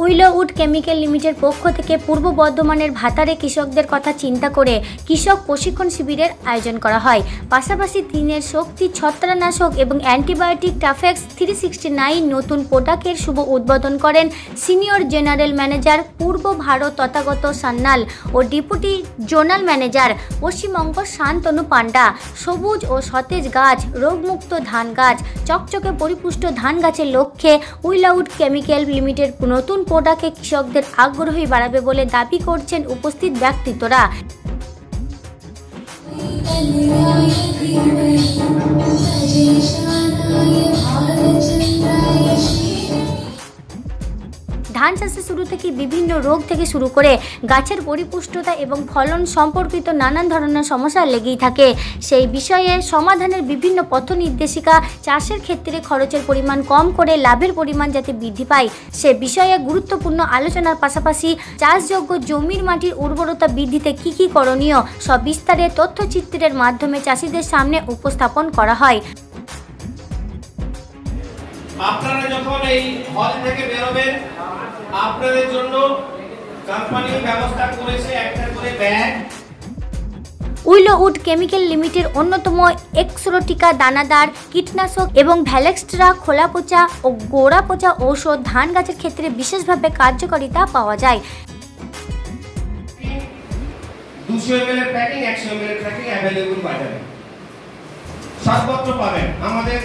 উইলোউড chemical limited পক্ষ থেকে পূর্ব বর্ধমানের ভাতারে কৃষকদের কথা চিন্তা করে কৃষক প্রশিক্ষণ শিবিরের আয়োজন করা হয়। পাশাপাশি তিনের শক্তি ছত্রাকনাশক এবং অ্যান্টিবায়োটিক টাফেক্স 369 নতুন প্রোডাক্টের শুভ উদ্বোধন করেন সিনিয়র জেনারেল ম্যানেজার পূর্ব ভারত তথাগত সান্যাল ও deputy zonal manager Paschimbanga Santanu Panda. সবুজ ও সতেজ গাছ, রোগমুক্ত ধান গাছ, চকচকে পরিপুষ্ট ধান গাছের লক্ষ্যে উইলোউড কেমিক্যাল লিমিটেড নতুন প্রোডাক্টে কৃষকদের আগ্রহী বাড়াবে বলে দাবি করছেন উপস্থিত ব্যক্তিত্বরা। ধান চাষের শুরু থেকে বিভিন্ন রোগ থেকে শুরু করে গাছের পরিপুষ্টতা এবং ফলন সম্পর্কিত নানান ধরনের সমস্যা লেগেই থাকে। সেই বিষয়ে সমাধানের বিভিন্ন পথ নির্দেশিকা, চাষের ক্ষেত্রে খরচের পরিমাণ কম করে লাভের পরিমাণ যাতে বৃদ্ধি পায় সে বিষয়ে গুরুত্বপূর্ণ আলোচনার পাশাপাশি চাষযোগ্য জমির মাটির উর্বরতা বৃদ্ধিতে কী কী করণীয় সব বিস্তারে তথ্যচিত্রের মাধ্যমে চাষিদের সামনে উপস্থাপন করা হয়। আপনারা যখন এই হল থেকে বেরোবেন আপনাদের জন্য কোম্পানি ব্যবস্থা করেছে একটা করে ব্যাগ। উইলোউড কেমিক্যাল লিমিটেড অন্যতম এক্সোটিকা দানাদার কীটনাশক এবং ভ্যালেক্সট্রা খোলা পচা ও গোড়া পচা ঔষধ ধান গাছের ক্ষেত্রে বিশেষভাবে কার্যকারিতা পাওয়া যায়। 200 ml এর প্যাকিং 100 ml এর প্যাকিং अवेलेबल বাজারে সর্বত্র পাবেন। আমাদের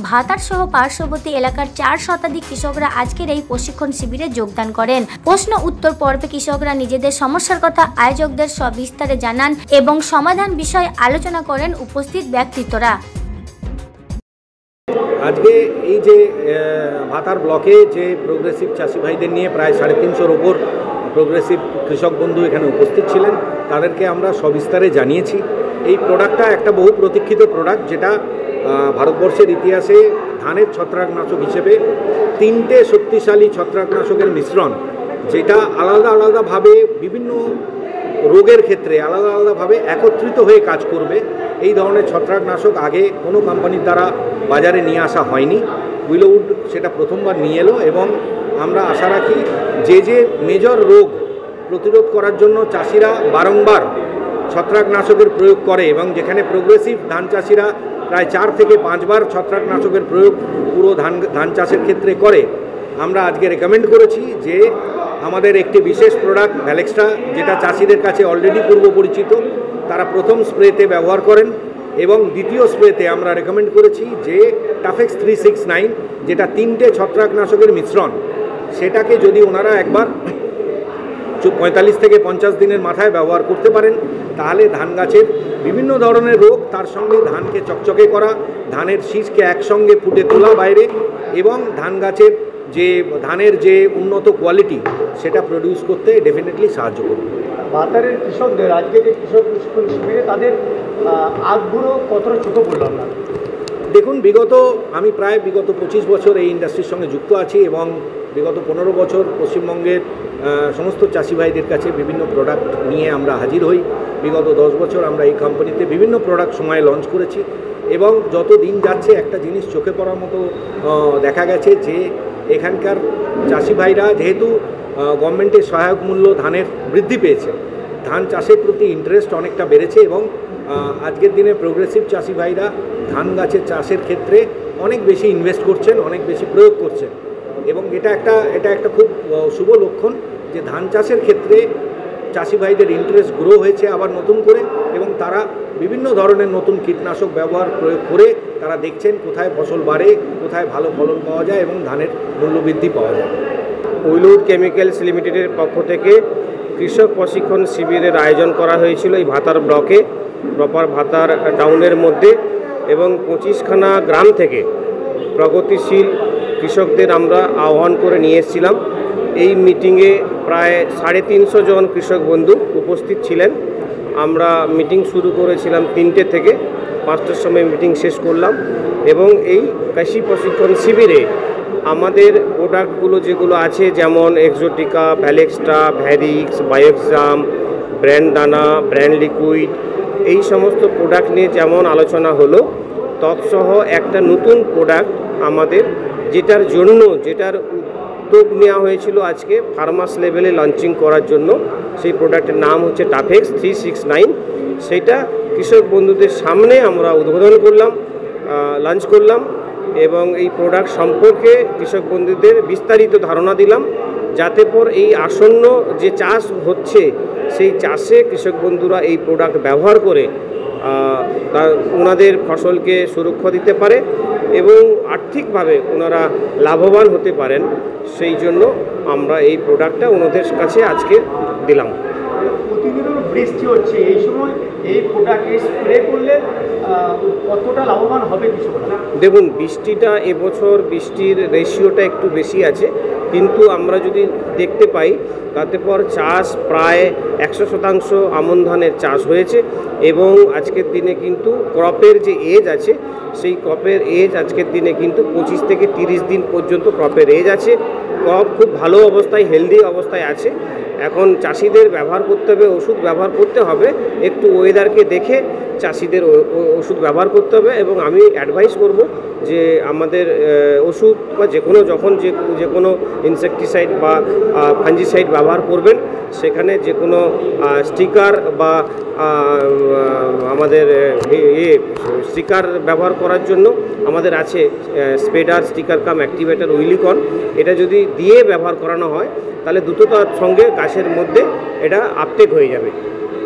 ভাতার সহ পার্শ্ববর্তী এলাকার 4 শতাধিক কৃষকরা আজকের এই প্রশিক্ষণ শিবিরে যোগদান করেন। প্রশ্ন উত্তর পর্বে কৃষকরা নিজেদের সমস্যার কথা আয়োজকদের সবিস্তারে জানান এবং সমাধান বিষয়ে আলোচনা করেন উপস্থিত ব্যক্তিত্বরা। আজকে এই যে ভাতার ব্লকে যে প্রোগ্রেসিভ চাষি ভাইদের নিয়ে প্রায় 350-এর ওপর প্রোগ্রেসিভ কৃষক বন্ধু এখানে উপস্থিত ছিলেন, তাদেরকে আমরা সবিস্তারে জানিয়েছি। এই প্রোডাক্টটা একটা বহু প্রতীক্ষিত প্রোডাক্ট, যেটা ভারতবর্ষের ইতিহাসে ধানের ছত্রাকনাশক হিসেবে 3টে শক্তিশালী ছত্রাকনাশকের মিশ্রণ, যেটা আলাদা আলাদাভাবে বিভিন্ন রোগের ক্ষেত্রে আলাদা আলাদাভাবে একত্রিত হয়ে কাজ করবে। এই ধরনের ছত্রাকনাশক আগে কোনো কোম্পানির দ্বারা বাজারে নিয়ে আসা হয়নি। উইলোউড সেটা প্রথমবার নিয়ে এলো এবং আমরা আশা রাখি যে মেজর রোগ প্রতিরোধ করার জন্য চাষিরা বারংবার ছত্রাকনাশকের প্রয়োগ করে এবং যেখানে প্রোগ্রেসিভ ধান চাষিরা প্রায় 4 থেকে 5 বার ছত্রাকনাশকের প্রয়োগ পুরো ধান চাষের ক্ষেত্রে করে, আমরা আজকে রেকমেন্ড করেছি যে আমাদের একটি বিশেষ প্রোডাক্ট ভ্যালেক্সট্রা, যেটা চাষিদের কাছে অলরেডি পূর্ব পরিচিত, তারা প্রথম স্প্রেতে ব্যবহার করেন এবং দ্বিতীয় স্প্রেতে আমরা রেকমেন্ড করেছি যে টাফেক্স 369, যেটা 3টে ছত্রাকনাশকের মিশ্রণ, সেটাকে যদি ওনারা একবার 45 থেকে 50 দিনের মাথায় ব্যবহার করতে পারেন তাহলে ধান গাছের বিভিন্ন ধরনের রোগ, তার সঙ্গে ধানকে চকচকে করা, ধানের শীষকে একসঙ্গে ফুটে তোলা বাইরে এবং ধান গাছের যে ধানের যে উন্নত কোয়ালিটি সেটা প্রডিউস করতে ডেফিনেটলি সাহায্য করবে। ভাতারের কৃষকদের আজকে যে কৃষক প্রশিক্ষণ শিবিরে তাদের আগ্রহ কতটা চোখে পড়ল আপনার? দেখুন, আমি প্রায় বিগত 25 বছর এই ইন্ডাস্ট্রির সঙ্গে যুক্ত আছি এবং বিগত 15 বছর পশ্চিমবঙ্গের সমস্ত চাষি ভাইদের কাছে বিভিন্ন প্রোডাক্ট নিয়ে আমরা হাজির হই। বিগত 10 বছর আমরা এই কোম্পানিতে বিভিন্ন প্রোডাক্ট সময়ে লঞ্চ করেছি এবং যত দিন যাচ্ছে একটা জিনিস চোখে পড়ার মতো দেখা গেছে যে এখানকার চাষি ভাইরা যেহেতু গভর্নমেন্টের সহায়ক মূল্য ধানের বৃদ্ধি পেয়েছে, ধান চাষের প্রতি ইন্টারেস্ট অনেকটা বেড়েছে এবং আজকের দিনে প্রোগ্রেসিভ চাষি ভাইরা ধান গাছের চাষের ক্ষেত্রে অনেক বেশি ইনভেস্ট করছেন, অনেক বেশি প্রয়োগ করছেন এবং এটা একটা খুব শুভ লক্ষণ যে ধান চাষের ক্ষেত্রে চাষি ভাইদের ইন্টারেস্ট গ্রো হয়েছে আবার নতুন করে এবং তারা বিভিন্ন ধরনের নতুন কীটনাশক প্রয়োগ করে তারা দেখছেন কোথায় ফসল বাড়ে, কোথায় ভালো ফলন পাওয়া যায় এবং ধানের মূল্যবৃদ্ধি পাওয়া যায়। উইলোউড কেমিক্যালস লিমিটেডের পক্ষ থেকে কৃষক প্রশিক্ষণ শিবিরের আয়োজন করা হয়েছিল এই ভাতার ব্লকে, প্রপার ভাতার টাউনের মধ্যে এবং 25খানা গ্রাম থেকে প্রগতিশীল কৃষকদের আমরা আহ্বান করে নিয়ে এসেছিলাম। এই মিটিংয়ে প্রায় 350 জন কৃষক বন্ধু উপস্থিত ছিলেন। আমরা মিটিং শুরু করেছিলাম 3টে থেকে 5টার সময় মিটিং শেষ করলাম এবং এই কৃষি প্রশিক্ষণ শিবিরে আমাদের প্রোডাক্টগুলো যেগুলো আছে যেমন এক্সোটিকা, ভ্যালেক্সট্রা, ভ্যারিক্স, বায়োক্সাম, ব্র্যান্ড দানা, ব্র্যান্ড লিকুইড এই সমস্ত প্রোডাক্ট নিয়ে যেমন আলোচনা হলো, তৎসহ একটা নতুন প্রোডাক্ট আমাদের যেটার উদ্যোগ নেওয়া হয়েছিল আজকে ফার্মাস লেভেলে লঞ্চিং করার জন্য। সেই প্রোডাক্টের নাম হচ্ছে টাফেক্স 369। সেটা কৃষক বন্ধুদের সামনে আমরা উদ্বোধন করলাম, লঞ্চ করলাম এবং এই প্রোডাক্ট সম্পর্কে কৃষক বন্ধুদের বিস্তারিত ধারণা দিলাম, যাতে পর এই আসন্ন যে চাষ হচ্ছে সেই চাষে কৃষক বন্ধুরা এই প্রোডাক্ট ব্যবহার করে ওনাদের ফসলকে সুরক্ষা দিতে পারে এবং আর্থিকভাবে ওনারা লাভবান হতে পারেন। সেই জন্য আমরা এই প্রোডাক্টটা ওনাদের কাছে আজকে দিলাম। প্রতিদিন বৃষ্টি হচ্ছে, এই সময় এই প্রোডাক্টে স্প্রে করলে কতটা লাভবান হবে কৃষকরা? দেখুন, এবছর বৃষ্টির রেশিওটা একটু বেশি আছে, কিন্তু আমরা যদি দেখতে পাই তাতে পর চাষ প্রায় 100% আমন ধানের চাষ হয়েছে এবং আজকের দিনে কিন্তু ক্রপের যে এজ আছে সেই ক্রপের এজ আজকের দিনে কিন্তু 25 থেকে 30 দিন পর্যন্ত ক্রপের এজ আছে। ক্রপ খুব ভালো অবস্থায়, হেলদি অবস্থায় আছে। এখন চাষিদের ব্যবহার করতে হবে, ওষুধ ব্যবহার করতে হবে, একটু ওয়েদারকে দেখে চাষিদের ওষুধ ব্যবহার করতে হবে। এবং আমি অ্যাডভাইস করব যে আমাদের ওষুধ বা যে কোনো ইনসেকটিসাইড বা ফাঞ্জিসাইড ব্যবহার করবেন, সেখানে যে কোনো স্টিকার বা আমাদের স্টিকার ব্যবহার করার জন্য আমাদের আছে স্প্রেডার, স্টিকার কাম অ্যাক্টিভেটর, উইলিকন। এটা যদি দিয়ে ব্যবহার করানো হয় তাহলে দ্রুততার সঙ্গে গাছের মধ্যে এটা আপটেক হয়ে যাবে।